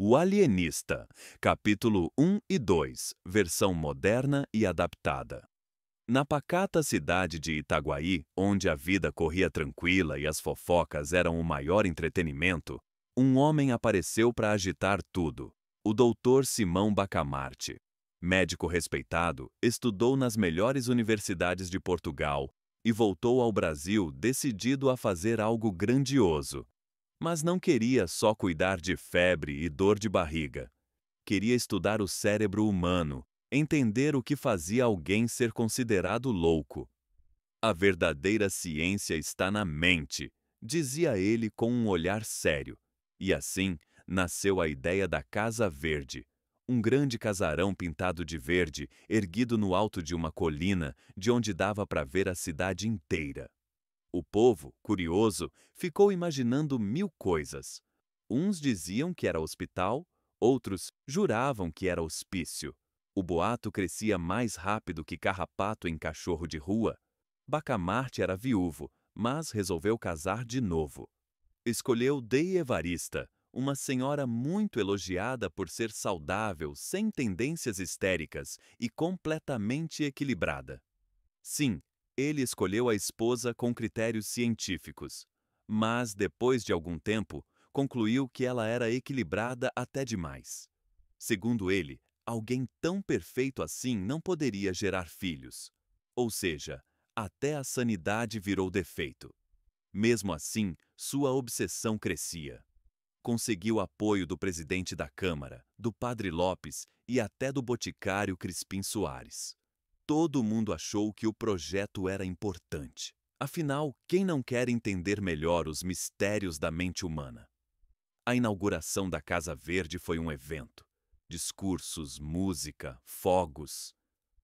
O Alienista, capítulo 1 e 2, versão moderna e adaptada. Na pacata cidade de Itaguaí, onde a vida corria tranquila e as fofocas eram o maior entretenimento, um homem apareceu para agitar tudo: o doutor Simão Bacamarte. Médico respeitado, estudou nas melhores universidades de Portugal e voltou ao Brasil decidido a fazer algo grandioso. Mas não queria só cuidar de febre e dor de barriga. Queria estudar o cérebro humano, entender o que fazia alguém ser considerado louco. A verdadeira ciência está na mente, dizia ele com um olhar sério. E assim nasceu a ideia da Casa Verde, um grande casarão pintado de verde, erguido no alto de uma colina, de onde dava para ver a cidade inteira. O povo, curioso, ficou imaginando mil coisas. Uns diziam que era hospital, outros juravam que era hospício. O boato crescia mais rápido que carrapato em cachorro de rua. Bacamarte era viúvo, mas resolveu casar de novo. Escolheu Dei Evarista, uma senhora muito elogiada por ser saudável, sem tendências histéricas e completamente equilibrada. Sim, ele escolheu a esposa com critérios científicos, mas depois de algum tempo, concluiu que ela era equilibrada até demais. Segundo ele, alguém tão perfeito assim não poderia gerar filhos. Ou seja, até a sanidade virou defeito. Mesmo assim, sua obsessão crescia. Conseguiu apoio do presidente da Câmara, do padre Lopes e até do boticário Crispim Soares. Todo mundo achou que o projeto era importante. Afinal, quem não quer entender melhor os mistérios da mente humana? A inauguração da Casa Verde foi um evento. Discursos, música, fogos.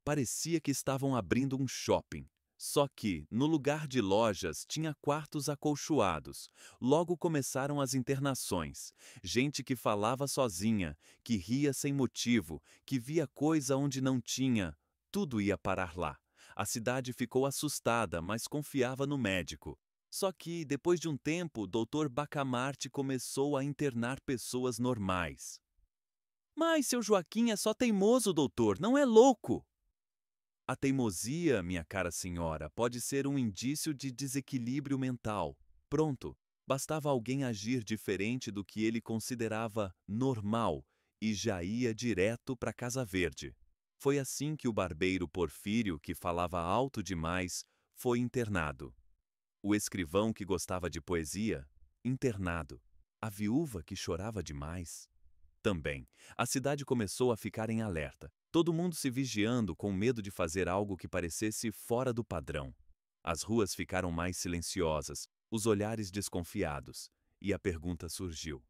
Parecia que estavam abrindo um shopping. Só que, no lugar de lojas, tinha quartos acolchoados. Logo começaram as internações. Gente que falava sozinha, que ria sem motivo, que via coisa onde não tinha. Tudo ia parar lá. A cidade ficou assustada, mas confiava no médico. Só que, depois de um tempo, o Dr. Bacamarte começou a internar pessoas normais. Mas seu Joaquim é só teimoso, doutor, não é louco! A teimosia, minha cara senhora, pode ser um indício de desequilíbrio mental. Pronto, bastava alguém agir diferente do que ele considerava normal e já ia direto para Casa Verde. Foi assim que o barbeiro Porfírio, que falava alto demais, foi internado. O escrivão que gostava de poesia, internado. A viúva que chorava demais. Também, a cidade começou a ficar em alerta. Todo mundo se vigiando com medo de fazer algo que parecesse fora do padrão. As ruas ficaram mais silenciosas, os olhares desconfiados. E a pergunta surgiu: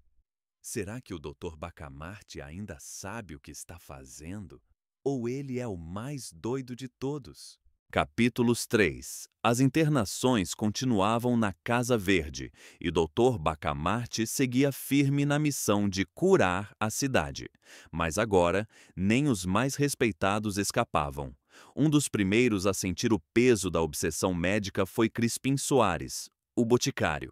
será que o Dr. Bacamarte ainda sabe o que está fazendo? Ou ele é o mais doido de todos? Capítulos 3. As internações continuavam na Casa Verde e Dr. Bacamarte seguia firme na missão de curar a cidade. Mas agora, nem os mais respeitados escapavam. Um dos primeiros a sentir o peso da obsessão médica foi Crispim Soares, o boticário.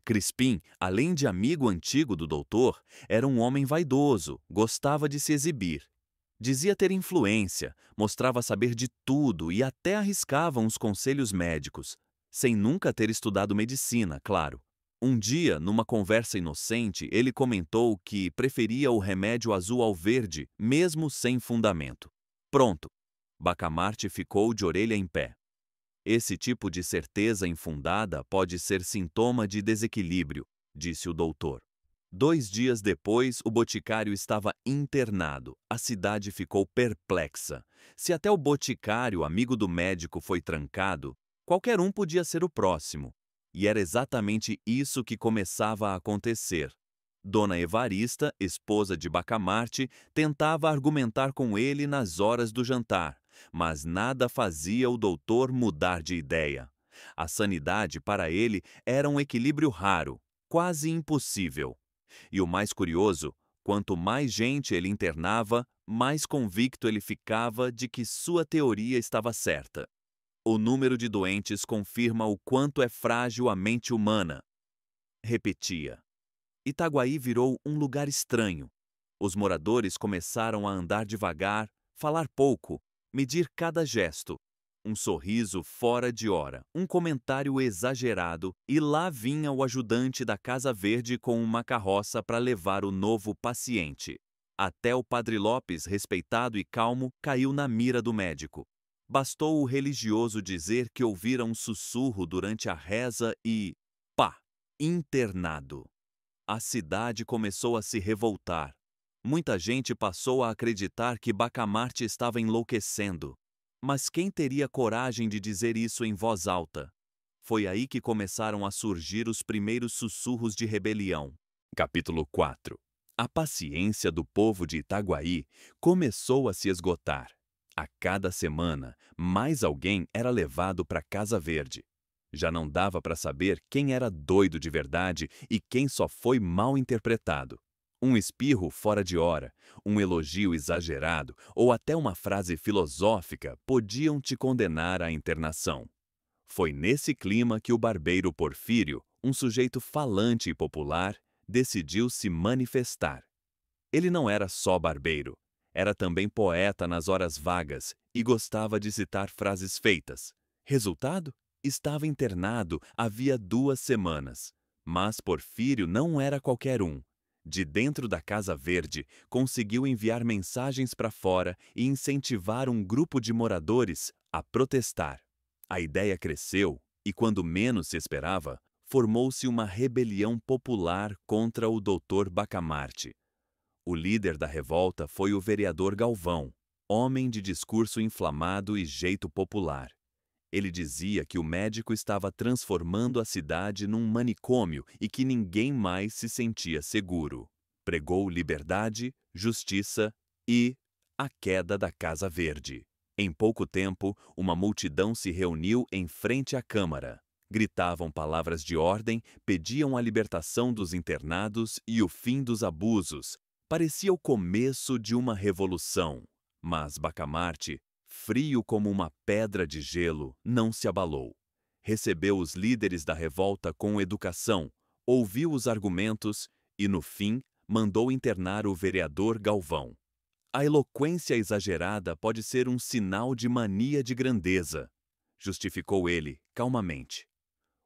Crispim, além de amigo antigo do doutor, era um homem vaidoso, gostava de se exibir. Dizia ter influência, mostrava saber de tudo e até arriscava uns conselhos médicos, sem nunca ter estudado medicina, claro. Um dia, numa conversa inocente, ele comentou que preferia o remédio azul ao verde, mesmo sem fundamento. Pronto, Bacamarte ficou de orelha em pé. Esse tipo de certeza infundada pode ser sintoma de desequilíbrio, disse o doutor. 2 dias depois, o boticário estava internado. A cidade ficou perplexa. Se até o boticário, amigo do médico, foi trancado, qualquer um podia ser o próximo. E era exatamente isso que começava a acontecer. Dona Evarista, esposa de Bacamarte, tentava argumentar com ele nas horas do jantar, mas nada fazia o doutor mudar de ideia. A sanidade, para ele, era um equilíbrio raro, quase impossível. E o mais curioso, quanto mais gente ele internava, mais convicto ele ficava de que sua teoria estava certa. O número de doentes confirma o quanto é frágil a mente humana. Repetia. Itaguaí virou um lugar estranho. Os moradores começaram a andar devagar, falar pouco, medir cada gesto. Um sorriso fora de hora, um comentário exagerado, e lá vinha o ajudante da Casa Verde com uma carroça para levar o novo paciente. Até o Padre Lopes, respeitado e calmo, caiu na mira do médico. Bastou o religioso dizer que ouvira um sussurro durante a reza e... pá! Internado. A cidade começou a se revoltar. Muita gente passou a acreditar que Bacamarte estava enlouquecendo. Mas quem teria coragem de dizer isso em voz alta? Foi aí que começaram a surgir os primeiros sussurros de rebelião. Capítulo 4. A paciência do povo de Itaguaí começou a se esgotar. A cada semana, mais alguém era levado para Casa Verde. Já não dava para saber quem era doido de verdade e quem só foi mal interpretado. Um espirro fora de hora, um elogio exagerado ou até uma frase filosófica podiam te condenar à internação. Foi nesse clima que o barbeiro Porfírio, um sujeito falante e popular, decidiu se manifestar. Ele não era só barbeiro, era também poeta nas horas vagas e gostava de citar frases feitas. Resultado? Estava internado havia 2 semanas. Mas Porfírio não era qualquer um. De dentro da Casa Verde, conseguiu enviar mensagens para fora e incentivar um grupo de moradores a protestar. A ideia cresceu e, quando menos se esperava, formou-se uma rebelião popular contra o Dr. Bacamarte. O líder da revolta foi o vereador Galvão, homem de discurso inflamado e jeito popular. Ele dizia que o médico estava transformando a cidade num manicômio e que ninguém mais se sentia seguro. Pregou liberdade, justiça e a queda da Casa Verde. Em pouco tempo, uma multidão se reuniu em frente à Câmara. Gritavam palavras de ordem, pediam a libertação dos internados e o fim dos abusos. Parecia o começo de uma revolução. Mas Bacamarte, frio como uma pedra de gelo, não se abalou. Recebeu os líderes da revolta com educação, ouviu os argumentos e, no fim, mandou internar o vereador Galvão. A eloquência exagerada pode ser um sinal de mania de grandeza, justificou ele calmamente.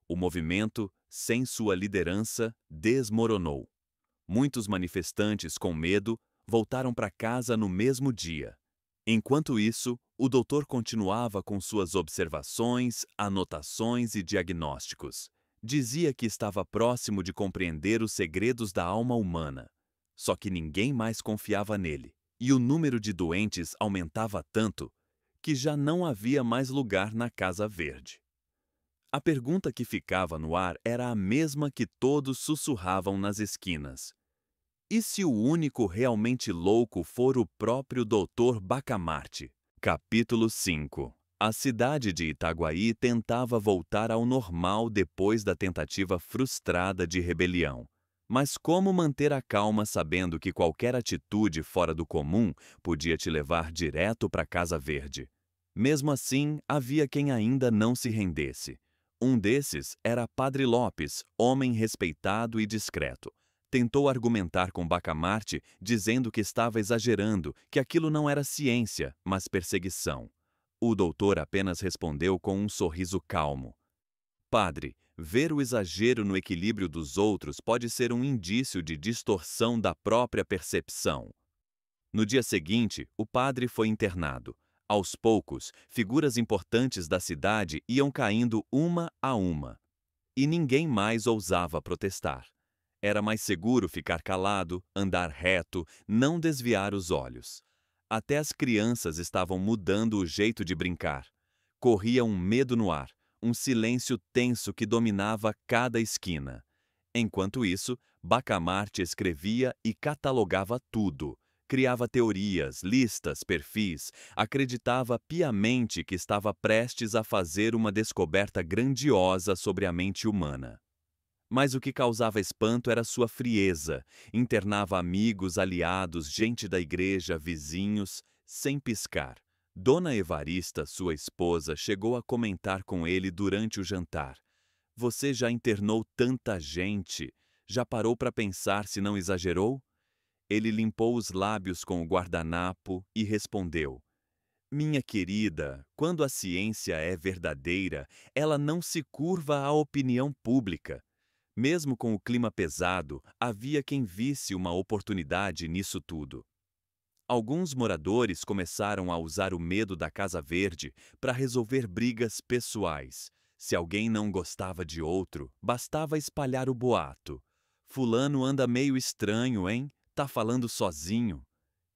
O movimento, sem sua liderança, desmoronou. Muitos manifestantes, com medo, voltaram para casa no mesmo dia. Enquanto isso, o doutor continuava com suas observações, anotações e diagnósticos. Dizia que estava próximo de compreender os segredos da alma humana. Só que ninguém mais confiava nele, e o número de doentes aumentava tanto que já não havia mais lugar na Casa Verde. A pergunta que ficava no ar era a mesma que todos sussurravam nas esquinas. E se o único realmente louco for o próprio Dr. Bacamarte? Capítulo 5. A cidade de Itaguaí tentava voltar ao normal depois da tentativa frustrada de rebelião. Mas como manter a calma sabendo que qualquer atitude fora do comum podia te levar direto para a Casa Verde? Mesmo assim, havia quem ainda não se rendesse. Um desses era Padre Lopes, homem respeitado e discreto. Tentou argumentar com Bacamarte, dizendo que estava exagerando, que aquilo não era ciência, mas perseguição. O doutor apenas respondeu com um sorriso calmo. Padre, ver o exagero no equilíbrio dos outros pode ser um indício de distorção da própria percepção. No dia seguinte, o padre foi internado. Aos poucos, figuras importantes da cidade iam caindo uma a uma. E ninguém mais ousava protestar. Era mais seguro ficar calado, andar reto, não desviar os olhos. Até as crianças estavam mudando o jeito de brincar. Corria um medo no ar, um silêncio tenso que dominava cada esquina. Enquanto isso, Bacamarte escrevia e catalogava tudo. Criava teorias, listas, perfis, acreditava piamente que estava prestes a fazer uma descoberta grandiosa sobre a mente humana. Mas o que causava espanto era sua frieza. Internava amigos, aliados, gente da igreja, vizinhos, sem piscar. Dona Evarista, sua esposa, chegou a comentar com ele durante o jantar. Você já internou tanta gente? Já parou para pensar se não exagerou? Ele limpou os lábios com o guardanapo e respondeu: Minha querida, quando a ciência é verdadeira, ela não se curva à opinião pública. Mesmo com o clima pesado, havia quem visse uma oportunidade nisso tudo. Alguns moradores começaram a usar o medo da Casa Verde para resolver brigas pessoais. Se alguém não gostava de outro, bastava espalhar o boato. Fulano anda meio estranho, hein? Tá falando sozinho.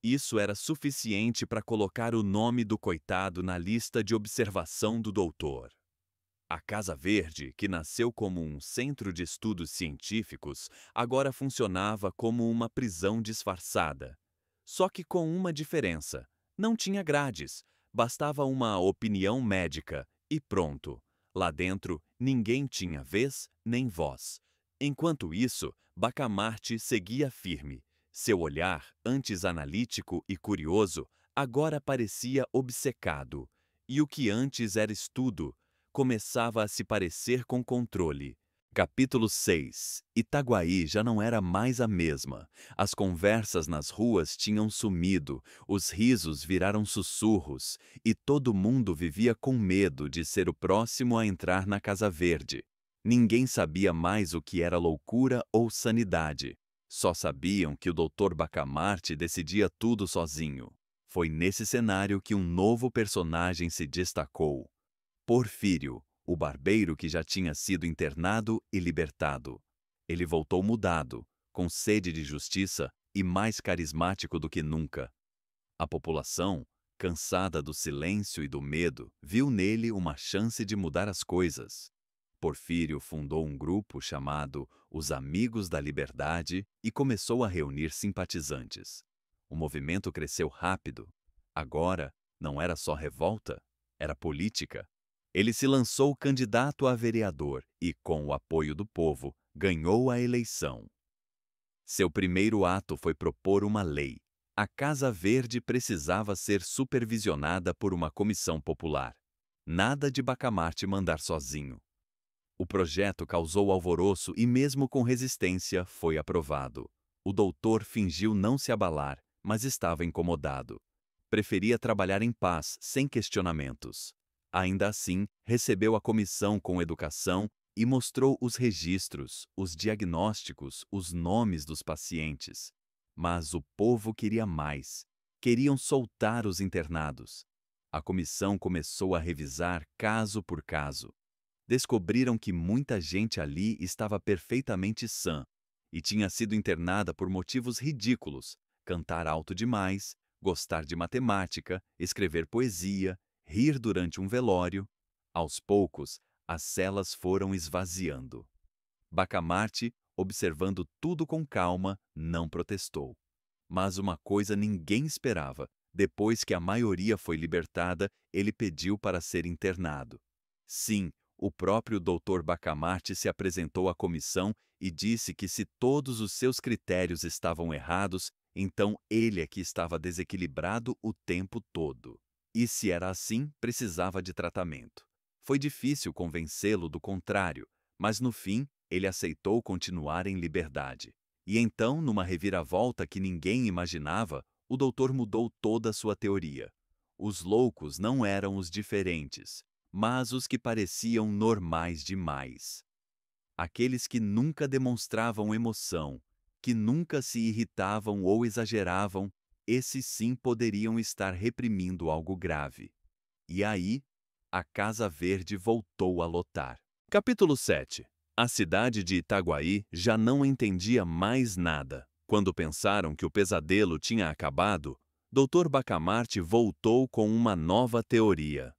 Isso era suficiente para colocar o nome do coitado na lista de observação do doutor. A Casa Verde, que nasceu como um centro de estudos científicos, agora funcionava como uma prisão disfarçada. Só que com uma diferença: não tinha grades, bastava uma opinião médica e pronto. Lá dentro, ninguém tinha vez nem voz. Enquanto isso, Bacamarte seguia firme. Seu olhar, antes analítico e curioso, agora parecia obcecado. E o que antes era estudo, começava a se parecer com controle. Capítulo 6. Itaguaí já não era mais a mesma. As conversas nas ruas tinham sumido, os risos viraram sussurros, e todo mundo vivia com medo de ser o próximo a entrar na Casa Verde. Ninguém sabia mais o que era loucura ou sanidade. Só sabiam que o Dr. Bacamarte decidia tudo sozinho. Foi nesse cenário que um novo personagem se destacou. Porfírio, o barbeiro que já tinha sido internado e libertado. Ele voltou mudado, com sede de justiça e mais carismático do que nunca. A população, cansada do silêncio e do medo, viu nele uma chance de mudar as coisas. Porfírio fundou um grupo chamado Os Amigos da Liberdade e começou a reunir simpatizantes. O movimento cresceu rápido. Agora, não era só revolta, era política. Ele se lançou candidato a vereador e, com o apoio do povo, ganhou a eleição. Seu primeiro ato foi propor uma lei. A Casa Verde precisava ser supervisionada por uma comissão popular. Nada de Bacamarte mandar sozinho. O projeto causou alvoroço e, mesmo com resistência, foi aprovado. O doutor fingiu não se abalar, mas estava incomodado. Preferia trabalhar em paz, sem questionamentos. Ainda assim, recebeu a comissão com educação e mostrou os registros, os diagnósticos, os nomes dos pacientes. Mas o povo queria mais. Queriam soltar os internados. A comissão começou a revisar caso por caso. Descobriram que muita gente ali estava perfeitamente sã e tinha sido internada por motivos ridículos: cantar alto demais, gostar de matemática, escrever poesia, rir durante um velório. Aos poucos, as celas foram esvaziando. Bacamarte, observando tudo com calma, não protestou. Mas uma coisa ninguém esperava: depois que a maioria foi libertada, ele pediu para ser internado. Sim, o próprio Dr. Bacamarte se apresentou à comissão e disse que se todos os seus critérios estavam errados, então ele é que estava desequilibrado o tempo todo. E se era assim, precisava de tratamento. Foi difícil convencê-lo do contrário, mas no fim ele aceitou continuar em liberdade. E então, numa reviravolta que ninguém imaginava, o doutor mudou toda a sua teoria. Os loucos não eram os diferentes, mas os que pareciam normais demais. Aqueles que nunca demonstravam emoção, que nunca se irritavam ou exageravam, esses sim poderiam estar reprimindo algo grave. E aí, a Casa Verde voltou a lotar. Capítulo 7. A cidade de Itaguaí já não entendia mais nada. Quando pensaram que o pesadelo tinha acabado, Dr. Bacamarte voltou com uma nova teoria.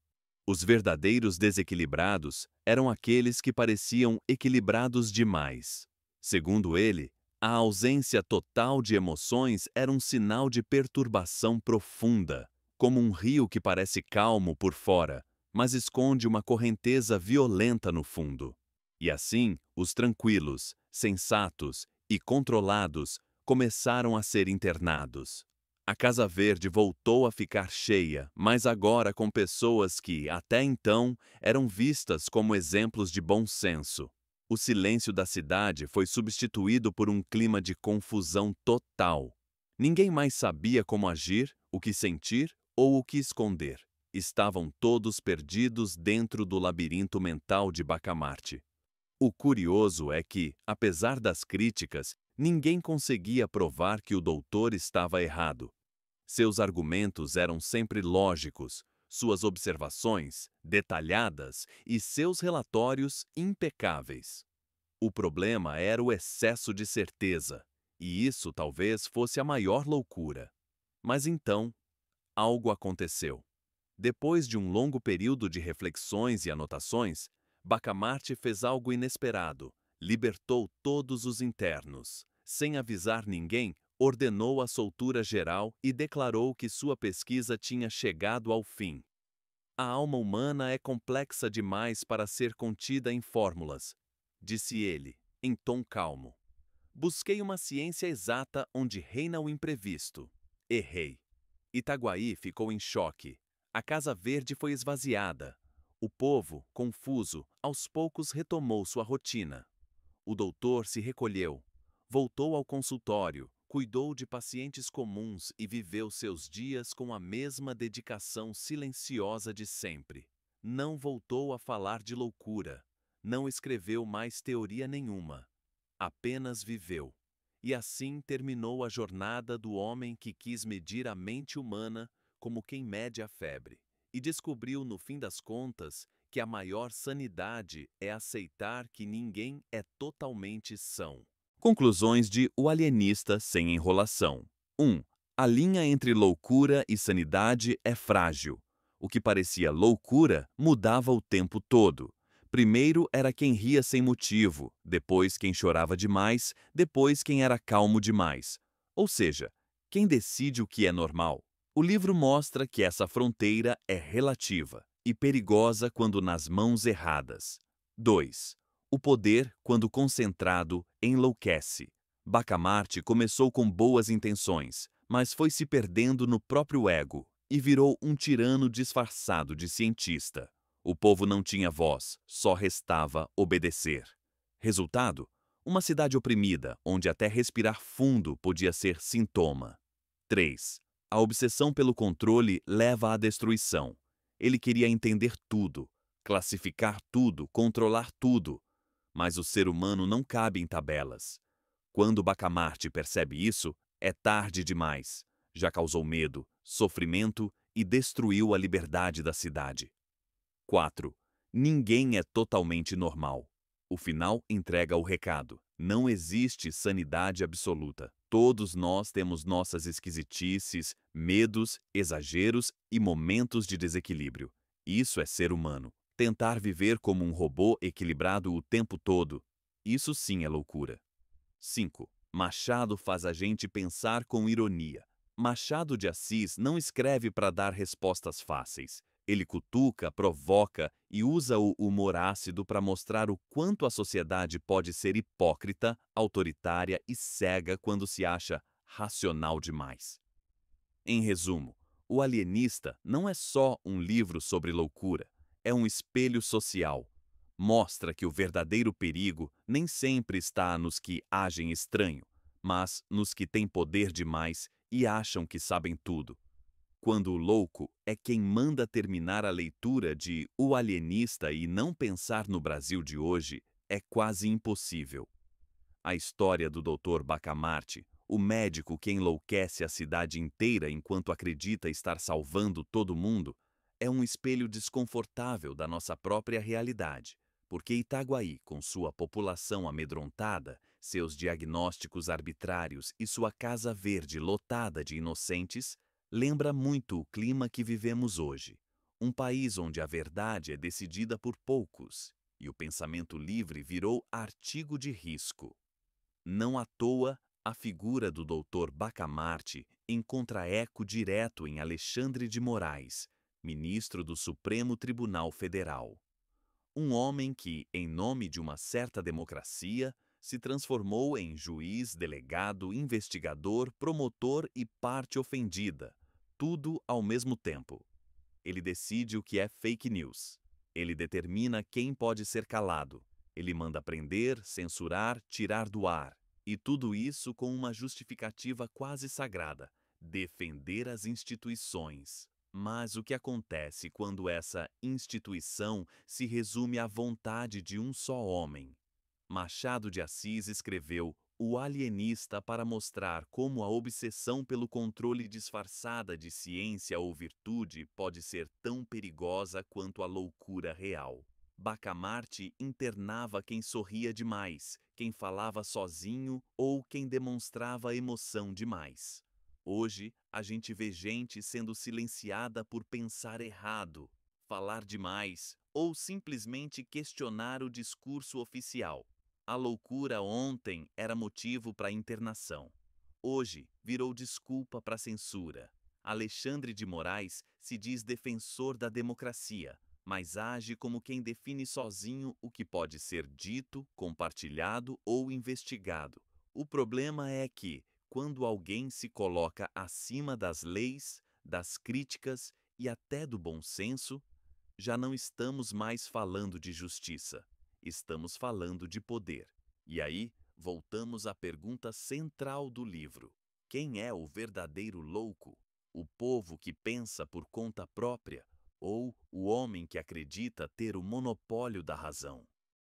Os verdadeiros desequilibrados eram aqueles que pareciam equilibrados demais. Segundo ele, a ausência total de emoções era um sinal de perturbação profunda, como um rio que parece calmo por fora, mas esconde uma correnteza violenta no fundo. E assim, os tranquilos, sensatos e controlados começaram a ser internados. A Casa Verde voltou a ficar cheia, mas agora com pessoas que, até então, eram vistas como exemplos de bom senso. O silêncio da cidade foi substituído por um clima de confusão total. Ninguém mais sabia como agir, o que sentir ou o que esconder. Estavam todos perdidos dentro do labirinto mental de Bacamarte. O curioso é que, apesar das críticas, ninguém conseguia provar que o doutor estava errado. Seus argumentos eram sempre lógicos, suas observações detalhadas e seus relatórios impecáveis. O problema era o excesso de certeza, e isso talvez fosse a maior loucura. Mas então, algo aconteceu. Depois de um longo período de reflexões e anotações, Bacamarte fez algo inesperado. Libertou todos os internos. Sem avisar ninguém, ordenou a soltura geral e declarou que sua pesquisa tinha chegado ao fim. A alma humana é complexa demais para ser contida em fórmulas, disse ele, em tom calmo. Busquei uma ciência exata onde reina o imprevisto. Errei. Itaguaí ficou em choque. A Casa Verde foi esvaziada. O povo, confuso, aos poucos retomou sua rotina. O doutor se recolheu, voltou ao consultório, cuidou de pacientes comuns e viveu seus dias com a mesma dedicação silenciosa de sempre. Não voltou a falar de loucura. Não escreveu mais teoria nenhuma. Apenas viveu. E assim terminou a jornada do homem que quis medir a mente humana como quem mede a febre, e descobriu, no fim das contas, que a maior sanidade é aceitar que ninguém é totalmente são. Conclusões de O Alienista Sem Enrolação. 1. A linha entre loucura e sanidade é frágil. O que parecia loucura mudava o tempo todo. Primeiro era quem ria sem motivo, depois quem chorava demais, depois quem era calmo demais. Ou seja, quem decide o que é normal? O livro mostra que essa fronteira é relativa e perigosa quando nas mãos erradas. 2. O poder, quando concentrado, enlouquece. Bacamarte começou com boas intenções, mas foi se perdendo no próprio ego e virou um tirano disfarçado de cientista. O povo não tinha voz, só restava obedecer. Resultado? Uma cidade oprimida, onde até respirar fundo podia ser sintoma. 3. A obsessão pelo controle leva à destruição. Ele queria entender tudo, classificar tudo, controlar tudo. Mas o ser humano não cabe em tabelas. Quando Bacamarte percebe isso, é tarde demais. Já causou medo, sofrimento e destruiu a liberdade da cidade. 4. Ninguém é totalmente normal. O final entrega o recado. Não existe sanidade absoluta. Todos nós temos nossas esquisitices, medos, exageros e momentos de desequilíbrio. Isso é ser humano. Tentar viver como um robô equilibrado o tempo todo, isso sim é loucura. 5. Machado faz a gente pensar com ironia. Machado de Assis não escreve para dar respostas fáceis. Ele cutuca, provoca e usa o humor ácido para mostrar o quanto a sociedade pode ser hipócrita, autoritária e cega quando se acha racional demais. Em resumo, O Alienista não é só um livro sobre loucura, é um espelho social. Mostra que o verdadeiro perigo nem sempre está nos que agem estranho, mas nos que têm poder demais e acham que sabem tudo. Quando o louco é quem manda terminar a leitura de O Alienista e não pensar no Brasil de hoje, é quase impossível. A história do Dr. Bacamarte, o médico que enlouquece a cidade inteira enquanto acredita estar salvando todo mundo, é um espelho desconfortável da nossa própria realidade, porque Itaguaí, com sua população amedrontada, seus diagnósticos arbitrários e sua Casa Verde lotada de inocentes, lembra muito o clima que vivemos hoje. Um país onde a verdade é decidida por poucos e o pensamento livre virou artigo de risco. Não à toa, a figura do Dr. Bacamarte encontra eco direto em Alexandre de Moraes, ministro do Supremo Tribunal Federal. Um homem que, em nome de uma certa democracia, se transformou em juiz, delegado, investigador, promotor e parte ofendida, tudo ao mesmo tempo. Ele decide o que é fake news. Ele determina quem pode ser calado. Ele manda prender, censurar, tirar do ar. E tudo isso com uma justificativa quase sagrada: defender as instituições. Mas o que acontece quando essa instituição se resume à vontade de um só homem? Machado de Assis escreveu O Alienista para mostrar como a obsessão pelo controle disfarçada de ciência ou virtude pode ser tão perigosa quanto a loucura real. Bacamarte internava quem sorria demais, quem falava sozinho ou quem demonstrava emoção demais. Hoje, a gente vê gente sendo silenciada por pensar errado, falar demais ou simplesmente questionar o discurso oficial. A loucura ontem era motivo para internação. Hoje virou desculpa para censura. Alexandre de Moraes se diz defensor da democracia, mas age como quem define sozinho o que pode ser dito, compartilhado ou investigado. O problema é que, quando alguém se coloca acima das leis, das críticas e até do bom senso, já não estamos mais falando de justiça, estamos falando de poder. E aí, voltamos à pergunta central do livro: quem é o verdadeiro louco? O povo que pensa por conta própria ou o homem que acredita ter o monopólio da razão?